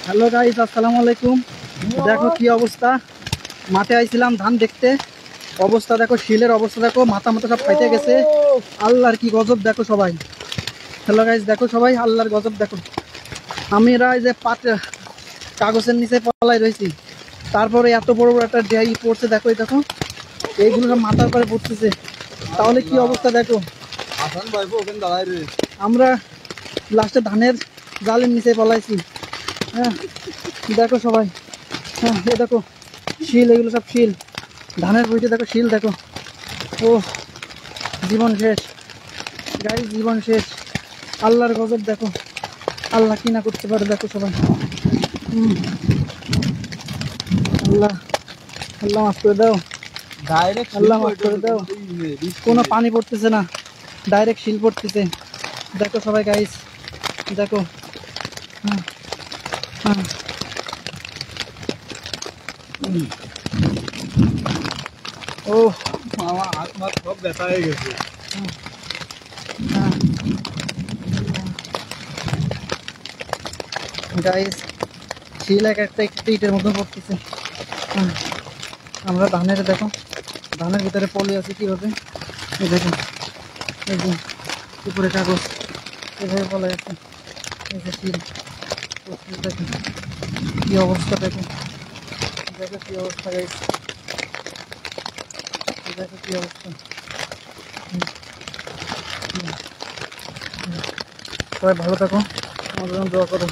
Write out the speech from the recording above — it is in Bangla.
হ্যালো গাইস, আসসালামু আলাইকুম। দেখো কি অবস্থা, মাঠে আইছিলাম ধান দেখতে। অবস্থা দেখো, শিলের অবস্থা দেখো, মাথা মাথা সব ফাইটে গেছে। আল্লাহর কি গজব দেখো সবাই। হ্যালো গাইস, দেখো সবাই আল্লাহর গজব দেখো। আমরা এই যে কাগজের নিচে পলাই রয়েছি, তারপরে এত বড় বড় একটা ডেয়াই পড়ছে। দেখো এই দেখো, এইগুলো সব মাথার পরে পড়তেছে। তাহলে কি অবস্থা দেখো। আমরা লাস্টে ধানের জালের নিচে পলাইছি। হ্যাঁ দেখো সবাই, হ্যাঁ এ দেখো শিল, এগুলো সব শিল। ধানের বইতে দেখো শিল দেখো। ও জীবন শেষ গাইস, জীবন শেষ। আল্লাহর গজব দেখো, আল্লাহ কি না করতে পারে দেখো সবাই। আল্লাহ, আল্লাহ মাফ করে দাও, আল্লাহ মাফ করে দাও। কোনো পানি পড়তেছে না, ডাইরেক্ট শিল পড়তেছে। দেখো সবাই গাইস, দেখো। হ্যাঁ হ্যাঁ ও আমার হাত মাত সব ব্যথা হয়ে গেছে। গাইস, শিল এক একটা একটা ইটের মতো পড়তেছে। আমরা ধানের দেখো, ধানের ভিতরে পলি আছে কীভাবে, এই দেখো, এই যে উপরে কাগজ এভাবে পলে আছে। এই যে শিল, দেখো কী অবস্থা, দেখো দেখো কী অবস্থা গাইস, দেখো কী অবস্থা। সবাই ভালো থাকো, আমাদের জন্য দোয়া করো।